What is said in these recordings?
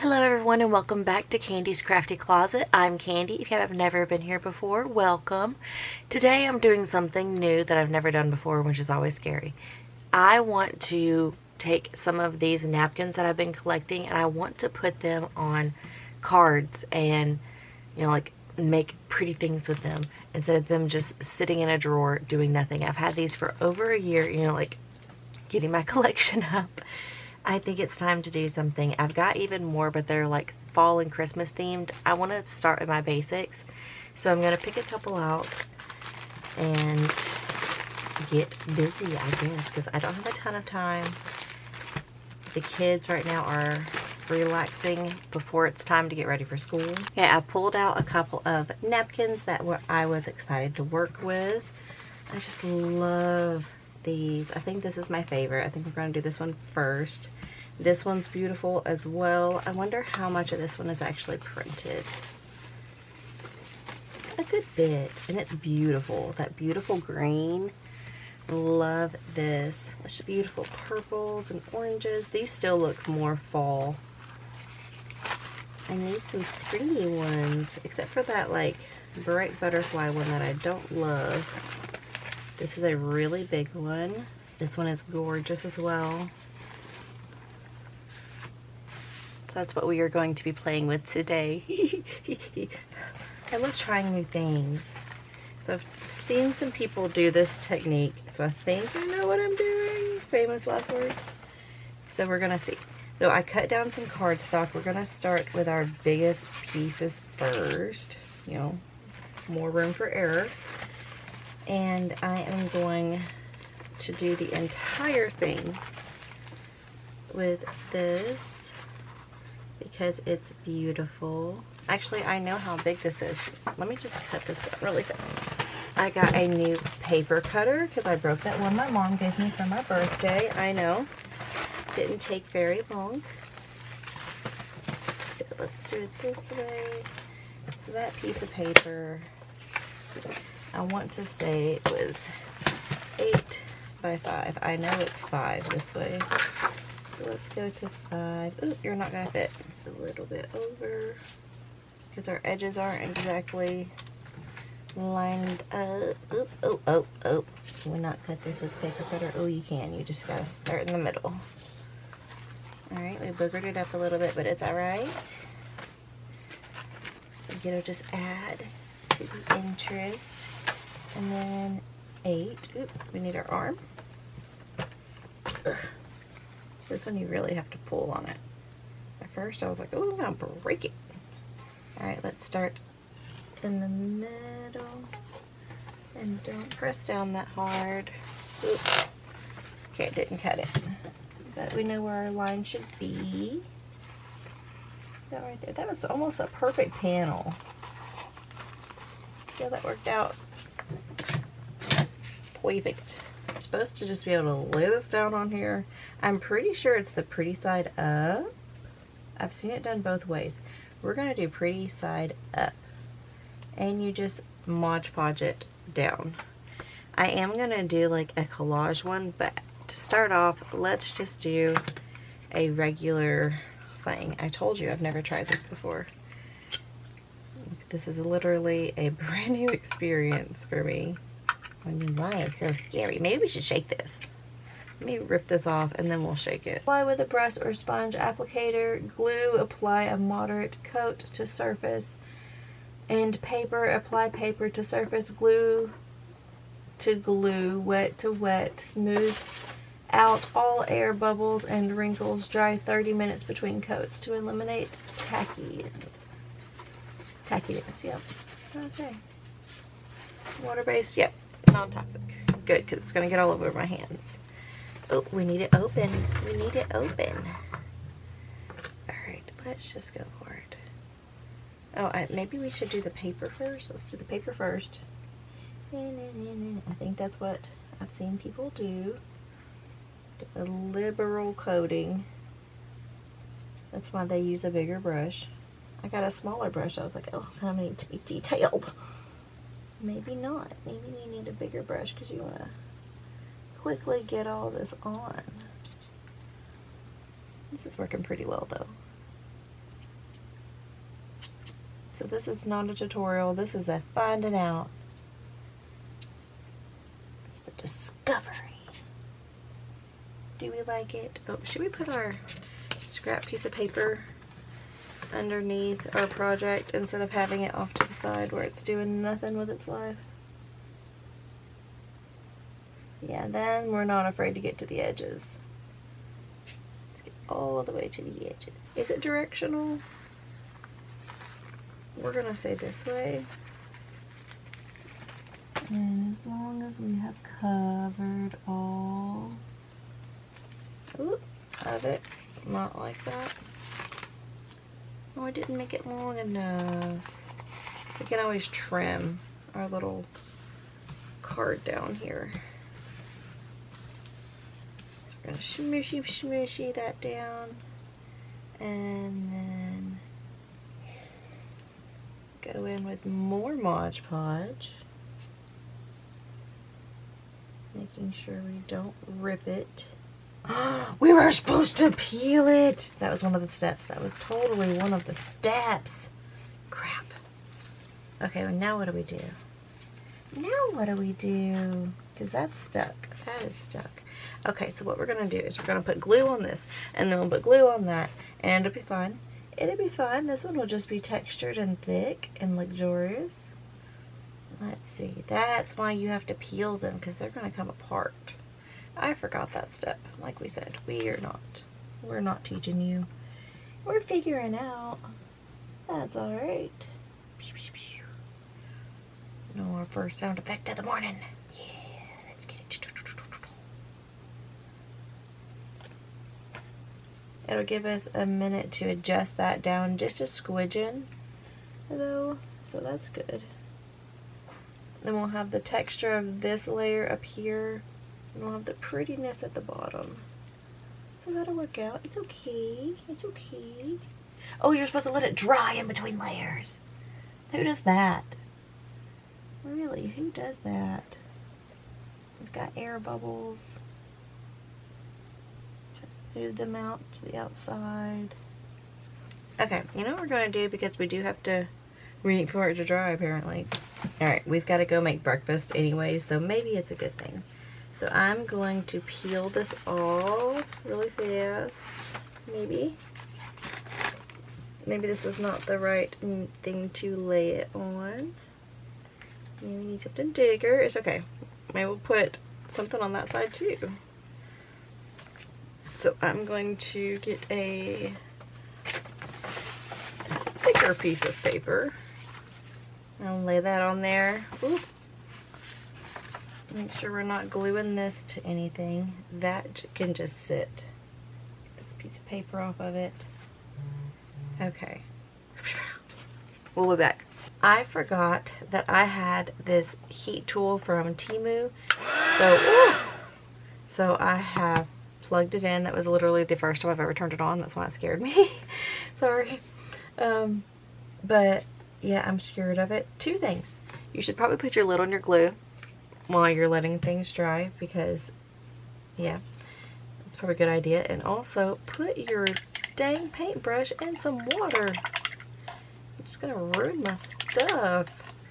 Hello everyone and welcome back to Candy's Crafty Closet. I'm Candy. If you have never been here before, welcome. Today I'm doing something new that I've never done before, which is always scary. I want to take some of these napkins that I've been collecting and I want to put them on cards and, like make pretty things with them instead of them just sitting in a drawer doing nothing. I've had these for over a year, like getting my collection up. I think it's time to do something. I've got even more, but they're like fall and Christmas themed. I want to start with my basics. So I'm going to pick a couple out and get busy, I guess, because I don't have a ton of time. The kids right now are relaxing before it's time to get ready for school. Okay, I pulled out a couple of napkins that I was excited to work with. I just love these. I think this is my favorite. I think we're going to do this one first. This one's beautiful as well. I wonder how much of this one is actually printed. A good bit. And it's beautiful. That beautiful green. Love this. It's beautiful purples and oranges. These still look more fall. I need some springy ones, except for that like bright butterfly one that I don't love. This is a really big one. This one is gorgeous as well. So that's what we are going to be playing with today. I love trying new things. So I've seen some people do this technique, so I think I know what I'm doing. Famous last words. So we're gonna see. So I cut down some cardstock. We're gonna start with our biggest pieces first. More room for error. And I am going to do the entire thing with this because it's beautiful. Actually, I know how big this is. Let me just cut this up really fast. I got a new paper cutter because I broke that one my mom gave me for my birthday. I know. Didn't take very long. So let's do it this way. So that piece of paper, I want to say it was 8 by 5. I know it's 5 this way. So let's go to 5. Ooh, you're not going to fit. A little bit over. Because our edges aren't exactly lined up. Oop, oh, oh, oh. Can we not cut this with paper cutter? Oh, you can. You just got to start in the middle. Alright, we boogered it up a little bit, but it's alright. Just add to the interest. And then 8. Oop, we need our arm. Ugh. This one you really have to pull on it. At first I was like, oh, I'm gonna break it. Alright, let's start in the middle. And don't press down that hard. Oop. Okay, it didn't cut it. But we know where our line should be. That right there. That was almost a perfect panel. See how that worked out? Perfect. I'm supposed to just be able to lay this down on here. I'm pretty sure it's the pretty side up. I've seen it done both ways. We're going to do pretty side up. And you just Modge Podge it down. I am going to do like a collage one, but to start off, let's just do a regular thing. I told you I've never tried this before. This is literally a brand new experience for me. Why it's so scary. Maybe we should shake this. Let me rip this off and then we'll shake it. Apply with a brush or sponge applicator. Glue, apply a moderate coat to surface. And paper, apply paper to surface. Glue to glue, wet to wet. Smooth out all air bubbles and wrinkles. Dry 30 minutes between coats to eliminate tackiness. Yep. Okay. Water-based, yep. Non-toxic. Good, because it's going to get all over my hands. Oh, we need it open. We need it open. Alright, let's just go for it. Oh, maybe we should do the paper first. Let's do the paper first. I think that's what I've seen people do. A liberal coating. That's why they use a bigger brush. I got a smaller brush. I was like, oh, I need to be detailed. Maybe not. Maybe you need a bigger brush because you want to quickly get all this on. This is working pretty well though. So this is not a tutorial, this is a finding out. It's the discovery. Do we like it? Oh, should we put our scrap piece of paper underneath our project instead of having it off to the side where it's doing nothing with its life? Yeah, then we're not afraid to get to the edges. Let's get all the way to the edges. Is it directional? We're gonna say this way. And as long as we have covered all of it, not like that. Oh, I didn't make it long enough. We can always trim our little card down here. So we're gonna smushy that down, and then go in with more Modge Podge, making sure we don't rip it. We were supposed to peel it. That was one of the steps. That was totally one of the steps. Crap. Okay, well now what do we do? Now what do we do? Because that's stuck. That is stuck. Okay, so what we're going to do is we're going to put glue on this, and then we'll put glue on that, and it'll be fine. It'll be fine. This one will just be textured and thick and luxurious. Let's see. That's why you have to peel them, because they're going to come apart. I forgot that step. Like we said, we're not teaching you. We're figuring out. That's alright. No, our first sound effect of the morning. Yeah, let's get it. It'll give us a minute to adjust that down just a squidgen, though, so that's good. Then we'll have the texture of this layer up here, and we'll have the prettiness at the bottom. So that'll work out. It's okay. It's okay. Oh, you're supposed to let it dry in between layers. Who does that? Really, who does that? We've got air bubbles. Just move them out to the outside. Okay, you know what we're going to do, because we do have to wait for it to dry apparently. Alright, we've got to go make breakfast anyway, so maybe it's a good thing. So I'm going to peel this off really fast. Maybe this was not the right thing to lay it on. Maybe we need something bigger. It's okay. Maybe we'll put something on that side too. So I'm going to get a thicker piece of paper. I'll lay that on there. Oop. Make sure we're not gluing this to anything. That can just sit. Get this piece of paper off of it. Okay. We'll be back. I forgot that I had this heat tool from Temu. So I have plugged it in. That was literally the first time I've ever turned it on. That's why it scared me. Sorry. But yeah, I'm scared of it. Two things. You should probably put your lid on your glue while you're letting things dry, because yeah, that's probably a good idea. And also put your dang paintbrush in some water. It's gonna ruin my stuff.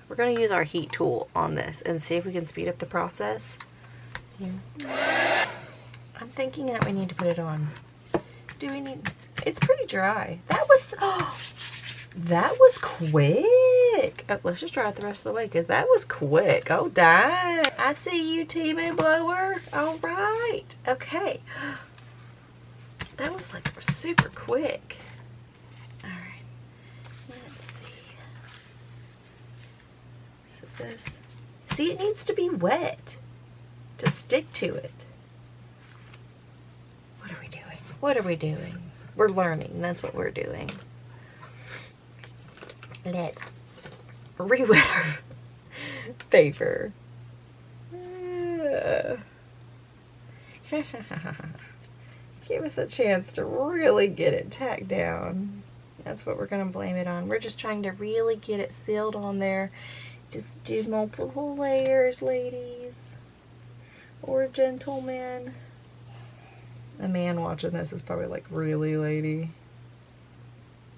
We're gonna use our heat tool on this and see if we can speed up the process. Yeah. I'm thinking that we need to put it on. Do we need? It's pretty dry. That was quick. Oh, let's just try it the rest of the way, because that was quick. Oh, dang. I see you, Temu blower. All right. Okay. That was like super quick. All right. Let's see. So this. See, it needs to be wet to stick to it. What are we doing? What are we doing? We're learning. That's what we're doing. Let's re-wet our paper. Give us a chance to really get it tacked down. That's what we're going to blame it on. We're just trying to really get it sealed on there. Just do multiple layers, ladies. Or gentlemen. A man watching this is probably like, really, lady?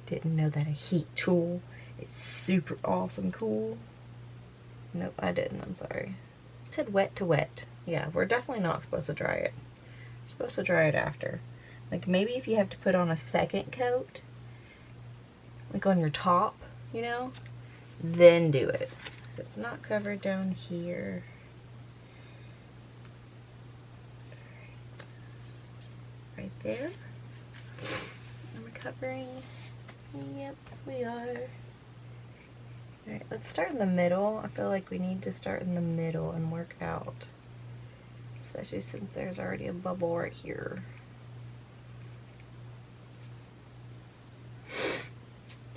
Didn't know that a heat tool It's super awesome cool. Nope, I didn't. I'm sorry. It said wet to wet. Yeah, we're definitely not supposed to dry it. We're supposed to dry it after. Like maybe if you have to put on a second coat, like on your top, you know, then do it. It's not covered down here. Right there. Am I covering? Yep, we are. Alright, let's start in the middle. I feel like we need to start in the middle and work out. Especially since there's already a bubble right here.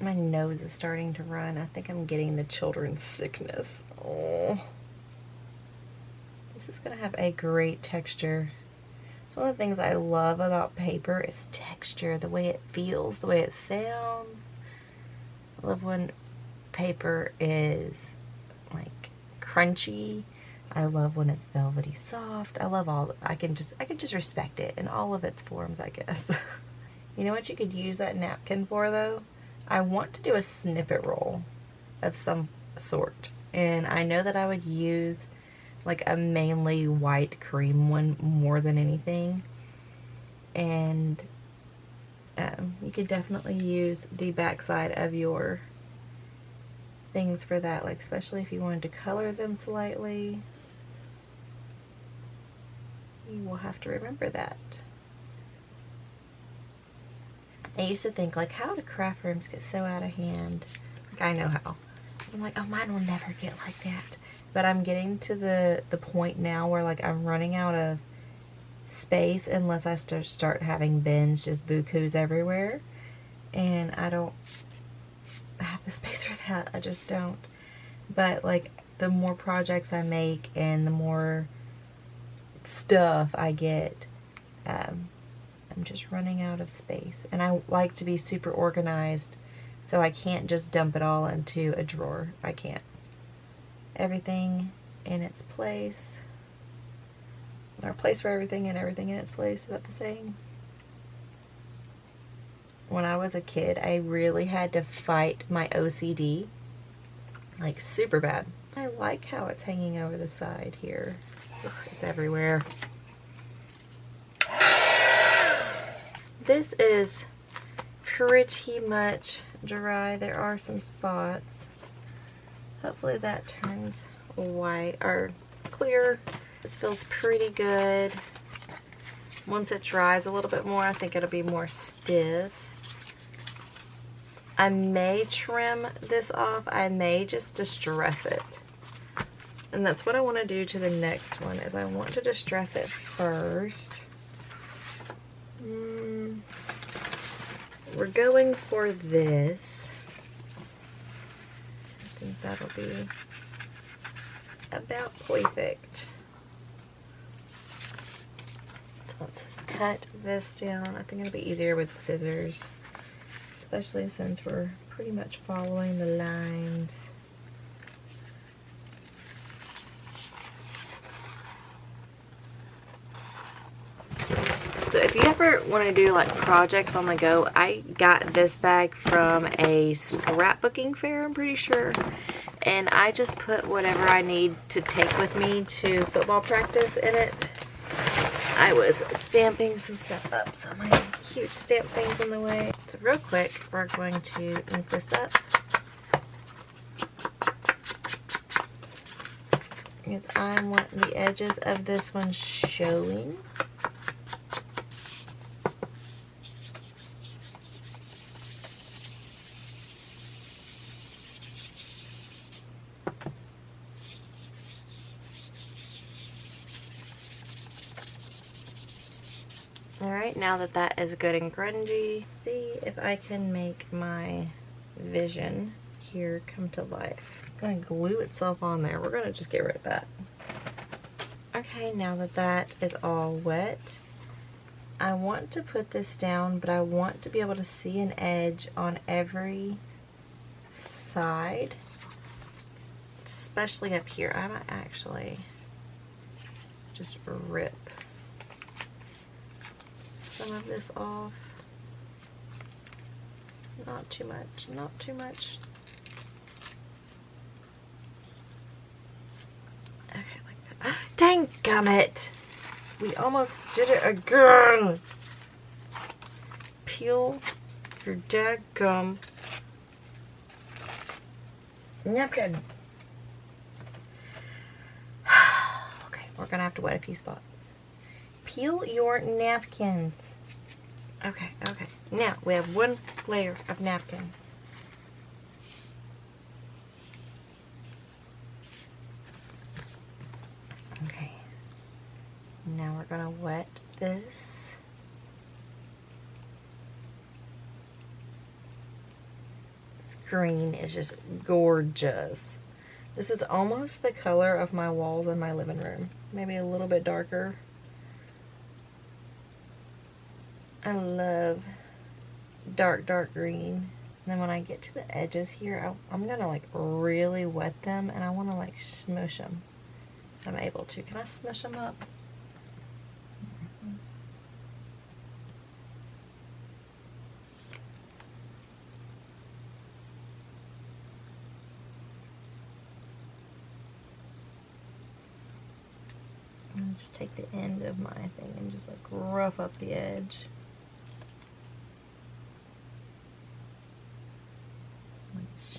My nose is starting to run. I think I'm getting the children's sickness. Oh. This is going to have a great texture. It's one of the things I love about paper is texture, the way it feels, the way it sounds. I love when paper is like crunchy. I love when it's velvety soft. I love all, I can just respect it in all of its forms, I guess. You know what you could use that napkin for though? I want to do a snippet roll of some sort, and I know that I would use like a mainly white cream one more than anything, and you could definitely use the backside of your things for that, like especially if you wanted to color them slightly. You will have to remember that. I used to think, like, how do craft rooms get so out of hand? Like, I know how. I'm like, oh, mine will never get like that. But I'm getting to the point now where, like, I'm running out of space unless I start having bins, just bukus everywhere. And I don't have the space for that. I just don't. But, like, the more projects I make and the more stuff I get, I'm just running out of space, and I like to be super organized, so I can't just dump it all into a drawer. I can't. Everything in its place, or place for everything and everything in its place. Is that the saying? When I was a kid, I really had to fight my OCD, like super bad. I like how it's hanging over the side here. Ugh, it's everywhere. This is pretty much dry. There are some spots. Hopefully that turns white or clear. This feels pretty good. Once it dries a little bit more, I think it'll be more stiff. I may trim this off. I may just distress it. And that's what I want to do to the next one, is I want to distress it first. We're going for this. I think that'll be about perfect. So let's just cut this down. I think it'll be easier with scissors, especially since we're pretty much following the lines. So if you ever want to do like projects on the go, I got this bag from a scrapbooking fair, I'm pretty sure. And I just put whatever I need to take with me to football practice in it. I was stamping some stuff up, so my huge stamp thing's in the way. So real quick, we're going to ink this up. Because I want the edges of this one showing. Alright, now that that is good and grungy, see if I can make my vision here come to life. It's going to glue itself on there. We're going to just get rid of that. Okay, now that that is all wet, I want to put this down, but I want to be able to see an edge on every side, especially up here. I might actually just rip some of this off. Not too much, not too much. Dang gummit! We almost did it again! Peel your dadgum napkin. Okay, we're gonna have to wet a few spots. Peel your napkins. Okay, okay. Now we have one layer of napkin. Okay. Now we're gonna wet this. This green is just gorgeous. This is almost the color of my walls in my living room. Maybe a little bit darker. I love dark green. And then when I get to the edges here, I'm gonna like really wet them, and I want to like smush them. I'm able to. Can I smush them up? I'm gonna just take the end of my thing and just like rough up the edge.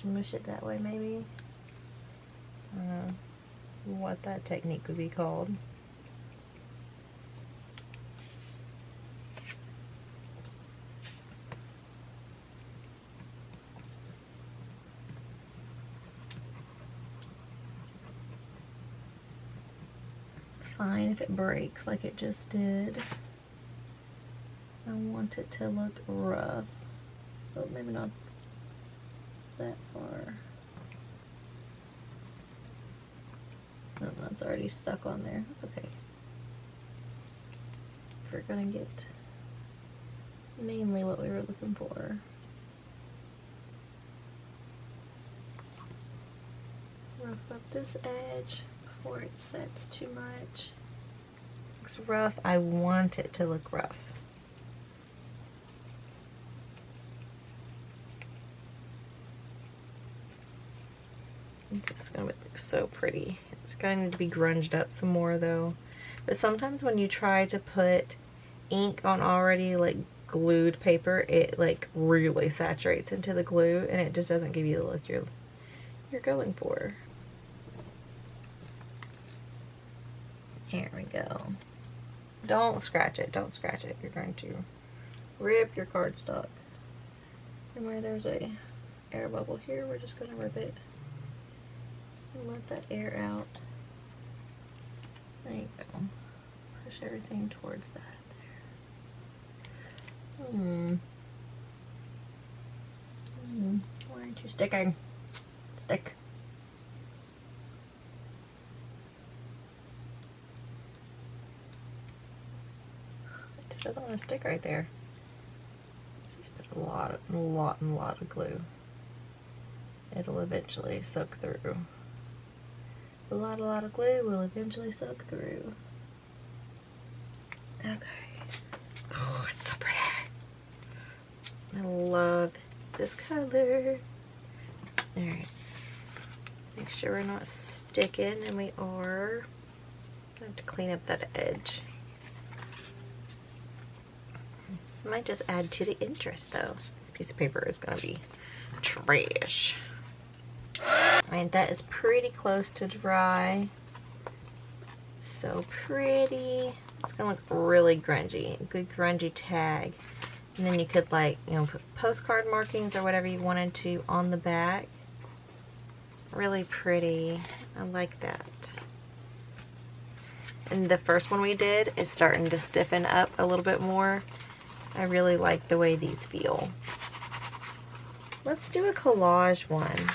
Smush it that way, maybe. I don't know what that technique would be called. Fine if it breaks like it just did. I want it to look rough, but maybe not that far. Oh, that's already stuck on there. That's okay. We're gonna get mainly what we were looking for. Rough up this edge before it sets too much. Looks rough. I want it to look rough. It's gonna look so pretty. It's going to be grunged up some more though. But sometimes when you try to put ink on already like glued paper, it like really saturates into the glue and it just doesn't give you the look you're going for. Here we go. Don't scratch it, don't scratch it. You're going to rip your cardstock. And where there's a air bubble here, we're just gonna rip it. And let that air out. There you go. Push everything towards that there. Why aren't you sticking? Stick. It just doesn't want to stick right there. Just put a lot of glue. It'll eventually soak through. A lot of glue will eventually soak through. Okay. Oh, it's so pretty. I love this color. Alright. Make sure we're not sticking, and we are. I have to clean up that edge. I might just add to the interest though. This piece of paper is gonna be trash. Alright, that is pretty close to dry. So pretty. It's gonna look really grungy. A good grungy tag. And then you could like, you know, put postcard markings or whatever you wanted to on the back. Really pretty. I like that. And the first one we did is starting to stiffen up a little bit more. I really like the way these feel. Let's do a collage one.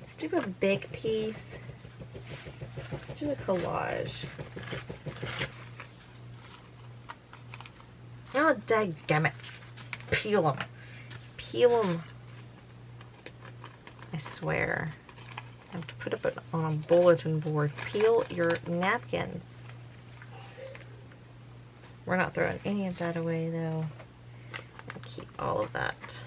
Let's do a big piece. Let's do a collage. Oh, dadgummit. Peel them. Peel them. I swear. I have to put it on a bulletin board. Peel your napkins. We're not throwing any of that away though. I'll keep all of that.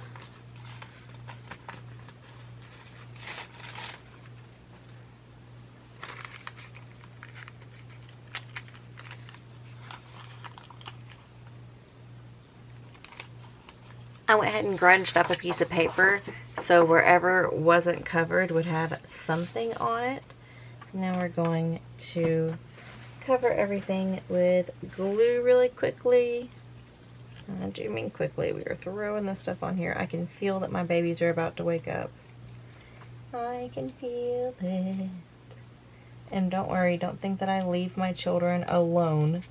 I went ahead and grunged up a piece of paper so wherever wasn't covered would have something on it. So now we're going to cover everything with glue really quickly. I do mean quickly. We are throwing this stuff on here. I can feel that my babies are about to wake up. I can feel it. And don't worry, don't think that I leave my children alone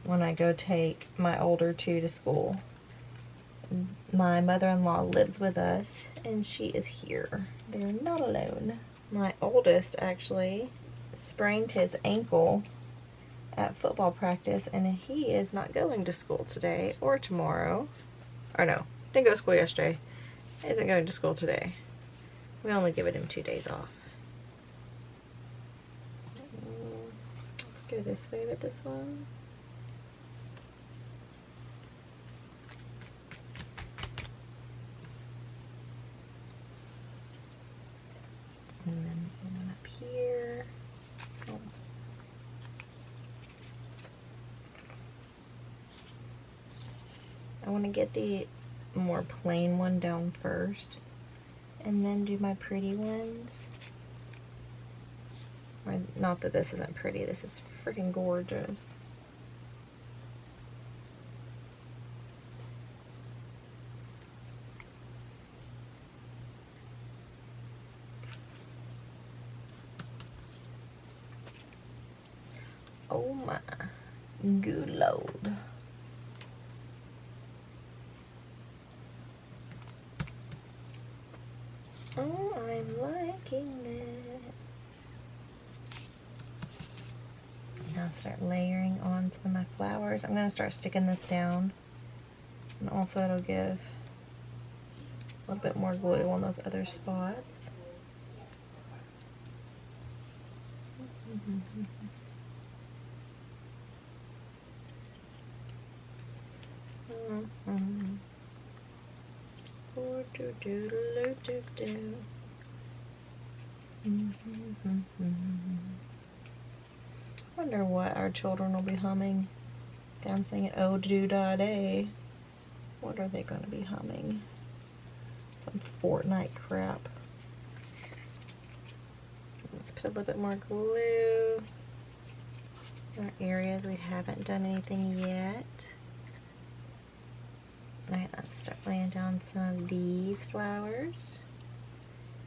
when I go take my older two to school. My mother-in-law lives with us, and she is here. They're not alone. My oldest actually sprained his ankle at football practice, and he is not going to school today or tomorrow. Or no, didn't go to school yesterday. He isn't going to school today. We only given him 2 days off. Let's go this way with this one. And then one up here. Oh. I want to get the more plain one down first, and then do my pretty ones. Or, not that this isn't pretty, this is freaking gorgeous. Oh my good lord. Oh, I'm liking this. Now start layering on some of my flowers. I'm going to start sticking this down. And also it'll give a little bit more glue on those other spots. Wonder what our children will be humming. I'm singing "Oh Do Da Day." What are they going to be humming? Some Fortnite crap. Let's put a little bit more glue in our areas we haven't done anything yet. Alright, let's start laying down some of these flowers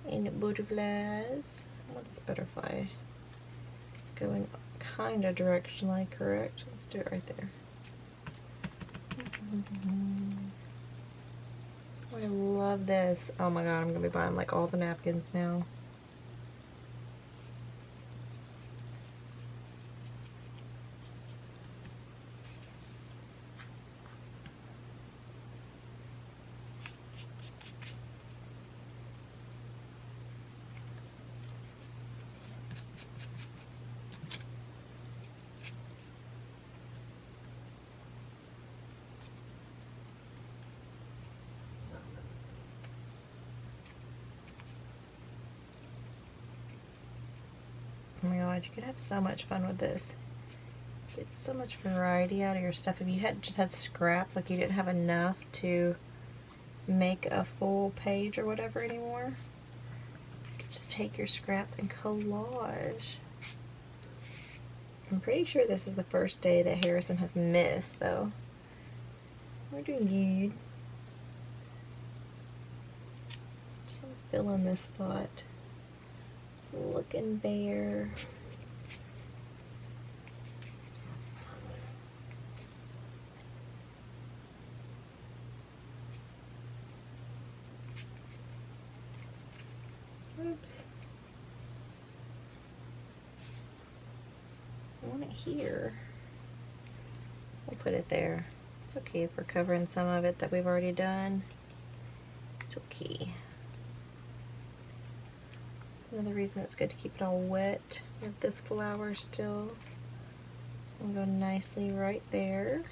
and butterflies. I want this butterfly going kind of directionally correct. Let's do it right there. Oh, I love this. Oh my god, I'm going to be buying like all the napkins now. Oh my god, you could have so much fun with this. Get so much variety out of your stuff. If you had just had scraps, like you didn't have enough to make a full page or whatever anymore, you could just take your scraps and collage. I'm pretty sure this is the first day that Harrison has missed, though. We're doing good. Just fill in this spot. It's looking bare. Oops. I want it here. We'll put it there. It's okay if we're covering some of it that we've already done. It's okay. That's another reason it's good to keep it all wet. We have this flower still. We'll go nicely right there.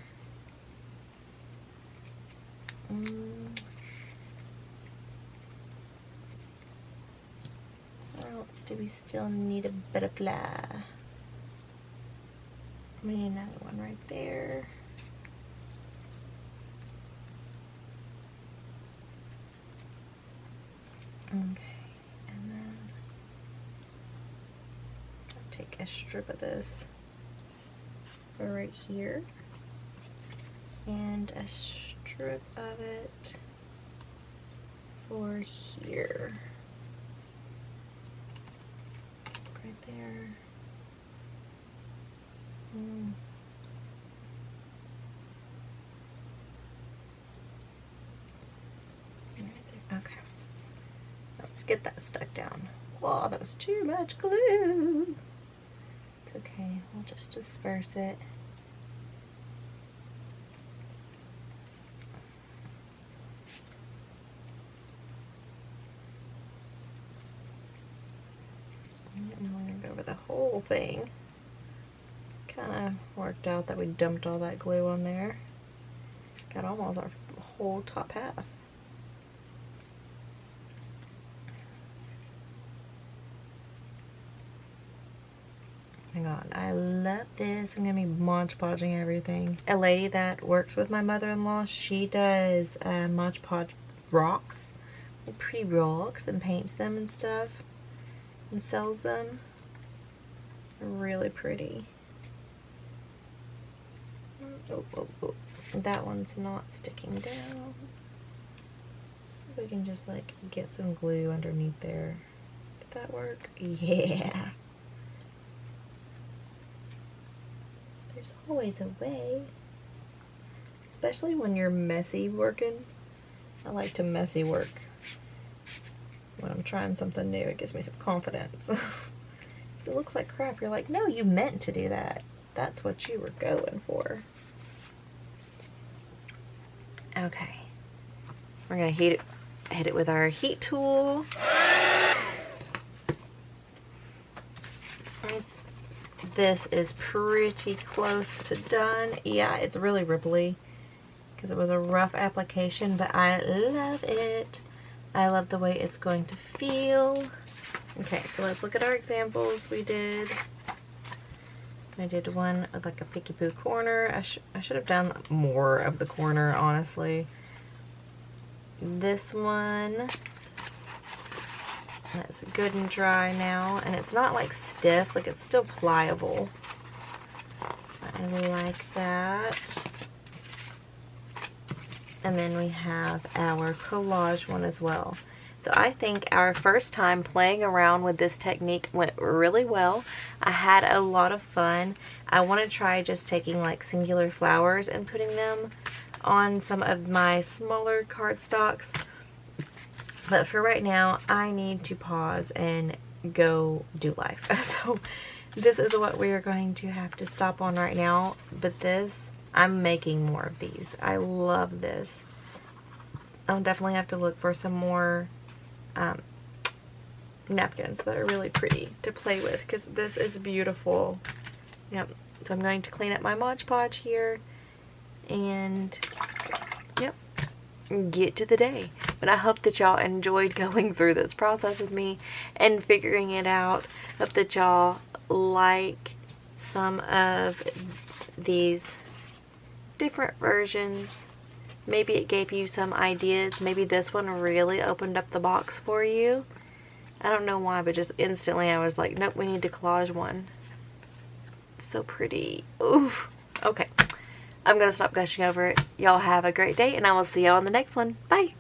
Where else do we still need a butterfly? We need another one right there. Okay, and then I'll take a strip of this for right here, and a strip of it for here. Right there. Right there. Okay. Let's get that stuck down. Wow, that was too much glue. It's okay. We'll just disperse it. Now we're going to go over the whole thing. Kind of worked out that we dumped all that glue on there. Got almost our whole top half. Hang on, I love this. I'm going to be Modge Podging everything. A lady that works with my mother-in-law, she does Modge Podge rocks. Pretty rocks, and paints them and stuff. And sells them. They're really pretty. Oh. That one's not sticking down. So we can just like get some glue underneath there. Did that work? Yeah. There's always a way. Especially when you're messy working. I like to messy work. When I'm trying something new, it gives me some confidence. If it looks like crap, you're like, no, you meant to do that. That's what you were going for. Okay. We're gonna hit it with our heat tool. This is pretty close to done. Yeah, it's really ripply because it was a rough application, but I love it. I love the way it's going to feel. Okay, so let's look at our examples we did. I did one with like a picky-poo corner. I should have done more of the corner, honestly. This one, that's good and dry now, and it's not like stiff, like it's still pliable. I like that. And then we have our collage one as well. So I think our first time playing around with this technique went really well. I had a lot of fun. I want to try just taking like singular flowers and putting them on some of my smaller cardstocks. But for right now, I need to pause and go do life. So this is what we are going to have to stop on right now. But this, I'm making more of these. I love this. I'll definitely have to look for some more napkins that are really pretty to play with, because this is beautiful. Yep. So I'm going to clean up my Modge Podge here and yep, get to the day. But I hope that y'all enjoyed going through this process with me and figuring it out. Hope that y'all like some of these different versions. Maybe it gave you some ideas. Maybe this one really opened up the box for you. I don't know why, but just instantly I was like, nope, we need to collage one. It's so pretty. Oof. Okay. I'm going to stop gushing over it. Y'all have a great day, and I will see y'all on the next one. Bye.